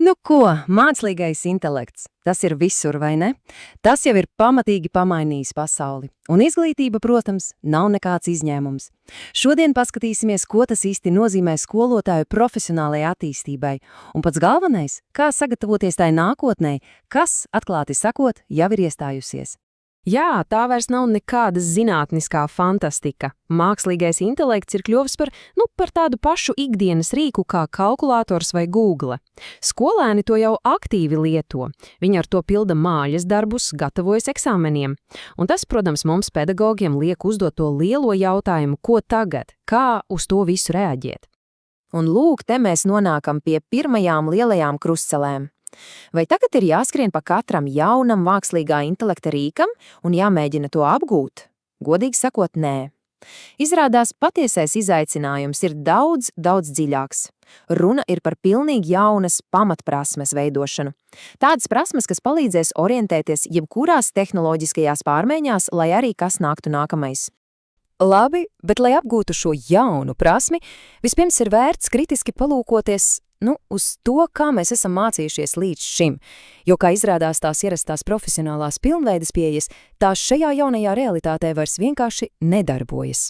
Nu ko, mākslīgais intelekts, tas ir visur, vai ne? Tas jau ir pamatīgi pamainījis pasauli. Un izglītība, protams, nav nekāds izņēmums. Šodien paskatīsimies, ko tas īsti nozīmē skolotāju profesionālajai attīstībai. Un pats galvenais, kā sagatavoties tai nākotnē, kas, atklāti sakot, jau ir iestājusies. Jā, tā vairs nav nekāda zinātniskā fantastika. Mākslīgais intelekts ir kļuvis par tādu pašu ikdienas rīku kā kalkulators vai Google. Skolēni to jau aktīvi lieto. Viņi ar to pilda mājas darbus, gatavojas eksāmeniem. Un tas, protams, mums pedagogiem liek uzdot to lielo jautājumu, ko tagad, kā uz to visu reaģēt. Un lūk, te mēs nonākam pie pirmajām lielajām krustcelēm. Vai tagad ir jāskrien pa katram jaunam mākslīgā intelekta rīkam un jāmēģina to apgūt? Godīgi sakot, nē. Izrādās, patiesais izaicinājums ir daudz dziļāks. Runa ir par pilnīgi jaunas pamatprasmes veidošanu. Tādas prasmes, kas palīdzēs orientēties jebkurās tehnoloģiskajās pārmaiņās, lai arī kas nāktu nākamais. Labi, bet lai apgūtu šo jaunu prasmi, vispirms ir vērts kritiski palūkoties uz to, kā mēs esam mācījušies līdz šim, jo, kā izrādās tās ierastās profesionālās pilnveidas pieejas, tās šajā jaunajā realitātē vairs vienkārši nedarbojas.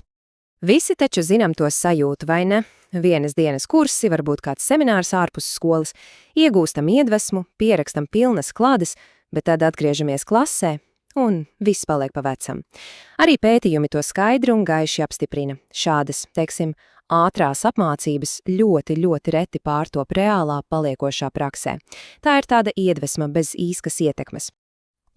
Visi taču zinām to sajūtu, vai ne? Vienas dienas kursi, varbūt kāds seminārs ārpus skolas, iegūstam iedvesmu, pierakstam pilnas klādes, bet tad atgriežamies klasē, un viss paliek pa vecam. Arī pētījumi to skaidri un gaiši apstiprina. Šādas, teiksim, ātrās apmācības ļoti reti pārtop reālā paliekošā praksē. Tā ir tāda iedvesma bez īskas ietekmes.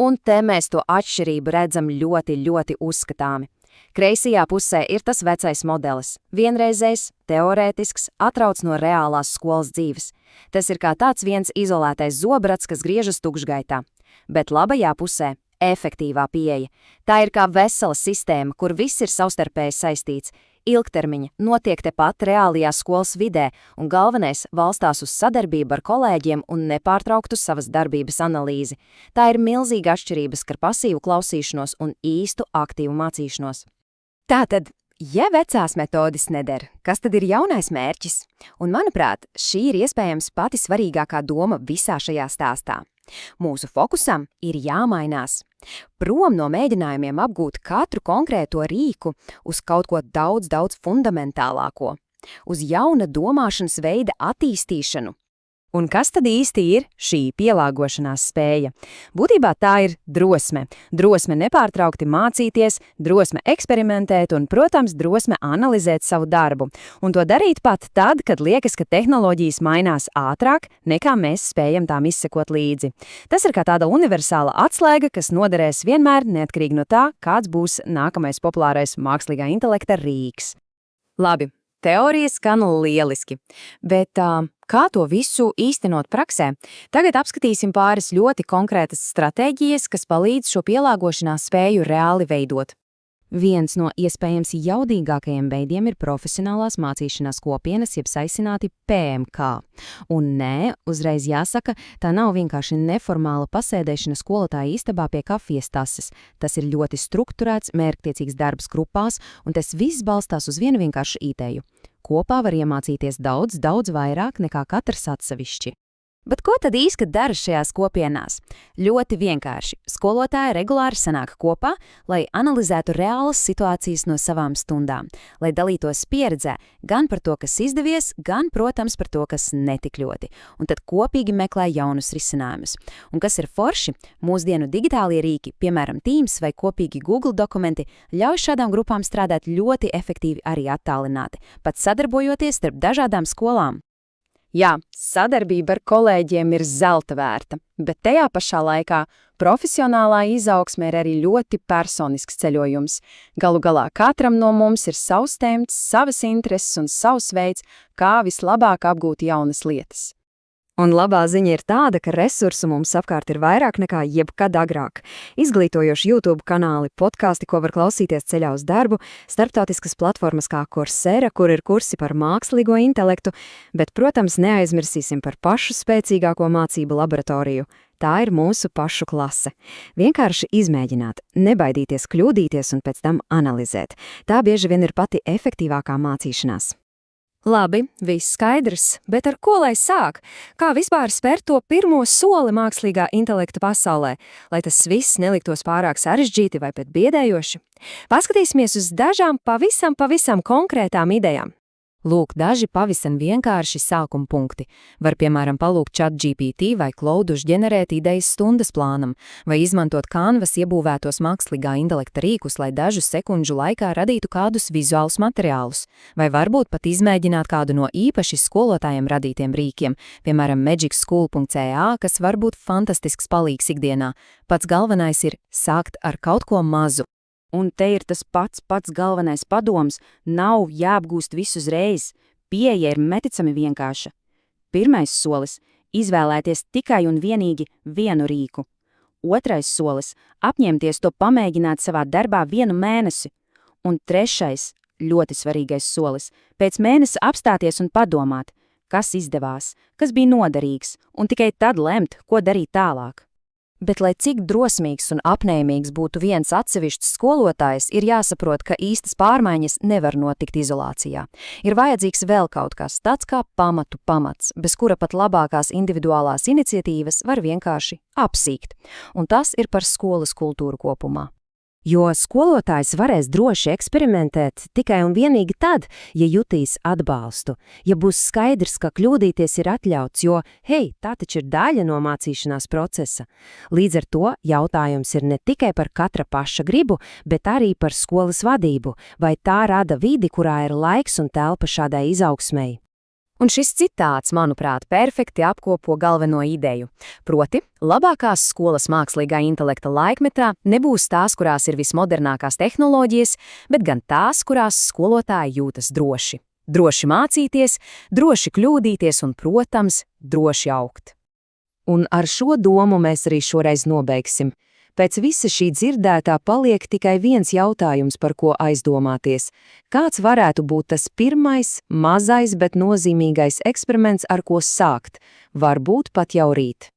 Un te mēs to atšķirību redzam ļoti uzskatāmi. Kreisajā pusē ir tas vecais modelis, vienreizējs, teorētisks, atrauc no reālās skolas dzīves. Tas ir kā tāds viens izolētais zobrats, kas griežas tukšgaitā. Bet labajā pusē efektīvā pieeja. Tā ir kā vesela sistēma, kur viss ir savstarpēji saistīts. Ilgtermiņa notiek tepat reālajā skolas vidē, un galvenais valstās uz sadarbību ar kolēģiem un nepārtrauktu savas darbības analīzi. Tā ir milzīga atšķirība starp pasīvu klausīšanos un īstu aktīvu mācīšanos. Tātad, ja vecās metodes neder, kas tad ir jaunais mērķis? Un, manuprāt, šī ir iespējams pati svarīgākā doma visā šajā stāstā. Mūsu fokusam ir jāmainās. Prom no mēģinājumiem apgūt katru konkrēto rīku uz kaut ko daudz fundamentālāko, uz jauna domāšanas veida attīstīšanu. Un kas tad īsti ir šī pielāgošanās spēja? Būtībā tā ir drosme. Drosme nepārtraukti mācīties, drosme eksperimentēt un, protams, drosme analizēt savu darbu. Un to darīt pat tad, kad liekas, ka tehnoloģijas mainās ātrāk, nekā mēs spējam tām izsekot līdzi. Tas ir kā tāda universāla atslēga, kas noderēs vienmēr, neatkarīgi no tā, kāds būs nākamais populārais mākslīgā intelekta rīks. Labi. Teorija skan lieliski, bet kā to visu īstenot praksē? Tagad apskatīsim pāris ļoti konkrētas stratēģijas, kas palīdz šo pielāgošanās spēju reāli veidot. Viens no iespējams jaudīgākajiem veidiem ir profesionālās mācīšanās kopienas, jeb saīsināti PMK. Un nē, uzreiz jāsaka, tā nav vienkārši neformāla pasēdēšana skolotāja istabā pie kafijas tases. Tas ir ļoti strukturēts, mērķtiecīgs darbs grupās, un tas viss balstās uz vienu vienkāršu ideju. Kopā var iemācīties daudz vairāk nekā katrs atsevišķi. Bet ko tad īsti dara šajās kopienās? Ļoti vienkārši. Skolotāji regulāri sanāk kopā, lai analizētu reālas situācijas no savām stundām, lai dalītos pieredzē gan par to, kas izdevies, gan, protams, par to, kas netik ļoti, un tad kopīgi meklē jaunus risinājumus. Un kas ir forši? Mūsdienu digitālie rīki, piemēram Teams vai kopīgi Google dokumenti, ļauj šādām grupām strādāt ļoti efektīvi arī attālināti, pat sadarbojoties starp dažādām skolām. Jā, sadarbība ar kolēģiem ir zelta vērta, bet tajā pašā laikā profesionālā izaugsme ir arī ļoti personisks ceļojums. Galu galā katram no mums ir savs temps, savas intereses un savs veids, kā vislabāk apgūt jaunas lietas. Un labā ziņa ir tāda, ka resursu mums apkārt ir vairāk nekā jebkad agrāk. Izglītojoši YouTube kanāli, podkasti, ko var klausīties ceļā uz darbu, starptautiskas platformas kā Coursera, kur ir kursi par mākslīgo intelektu, bet, protams, neaizmirsīsim par pašu spēcīgāko mācību laboratoriju. Tā ir mūsu pašu klase. Vienkārši izmēģināt, nebaidīties kļūdīties un pēc tam analizēt. Tā bieži vien ir pati efektīvākā mācīšanās. Labi, viss skaidrs, bet ar ko lai sāk? Kā vispār spērt to pirmo soli mākslīgā intelekta pasaulē, lai tas viss neliktos pārāk sarežģīti vai pat biedējoši? Paskatīsimies uz dažām pavisam konkrētām idejām. Lūk, daži pavisam vienkārši sākuma punkti. Var, piemēram, palūgt ChatGPT vai Claude ģenerēt idejas stundas plānam, vai izmantot Canvas iebūvētos mākslīgā intelekta rīkus, lai dažu sekundžu laikā radītu kādus vizuālus materiālus, vai varbūt pat izmēģināt kādu no īpaši skolotājiem radītiem rīkiem, piemēram, magicschool.ca, kas var būt fantastisks palīgs ikdienā. Pats galvenais ir sākt ar kaut ko mazu. Un te ir tas pats galvenais padoms – nav jāapgūst visu uzreiz. Pieeja ir neticami vienkārša. Pirmais solis – izvēlēties tikai un vienīgi vienu rīku. Otrais solis – apņemties to pamēģināt savā darbā 1 mēnesi. Un trešais, ļoti svarīgais solis – pēc mēnesa apstāties un padomāt, kas izdevās, kas bija noderīgs, un tikai tad lemt, ko darīt tālāk. Bet, lai cik drosmīgs un apņēmīgs būtu viens atsevišķs skolotājs, ir jāsaprot, ka īstas pārmaiņas nevar notikt izolācijā. Ir vajadzīgs vēl kaut kas tāds kā pamats, bez kura pat labākās individuālās iniciatīvas var vienkārši apsīkt. Un tas ir par skolas kultūru kopumā. Jo skolotājs varēs droši eksperimentēt tikai un vienīgi tad, ja jutīs atbalstu, ja būs skaidrs, ka kļūdīties ir atļauts, jo, hei, tā taču ir daļa no mācīšanās procesa. Līdz ar to jautājums ir ne tikai par katra paša gribu, bet arī par skolas vadību, vai tā rada vidi, kurā ir laiks un telpa šādai izaugsmei. Un šis citāts, manuprāt, perfekti apkopo galveno ideju. Proti, labākās skolas mākslīgā intelekta laikmetā nebūs tās, kurās ir vismodernākās tehnoloģijas, bet gan tās, kurās skolotāji jūtas droši. Droši mācīties, droši kļūdīties un, protams, droši augt. Un ar šo domu mēs arī šoreiz nobeigsim. Pēc visa šī dzirdētā paliek tikai viens jautājums, par ko aizdomāties. Kāds varētu būt tas pirmais, mazais, bet nozīmīgais eksperiments, ar ko sākt? Varbūt pat jau rīt.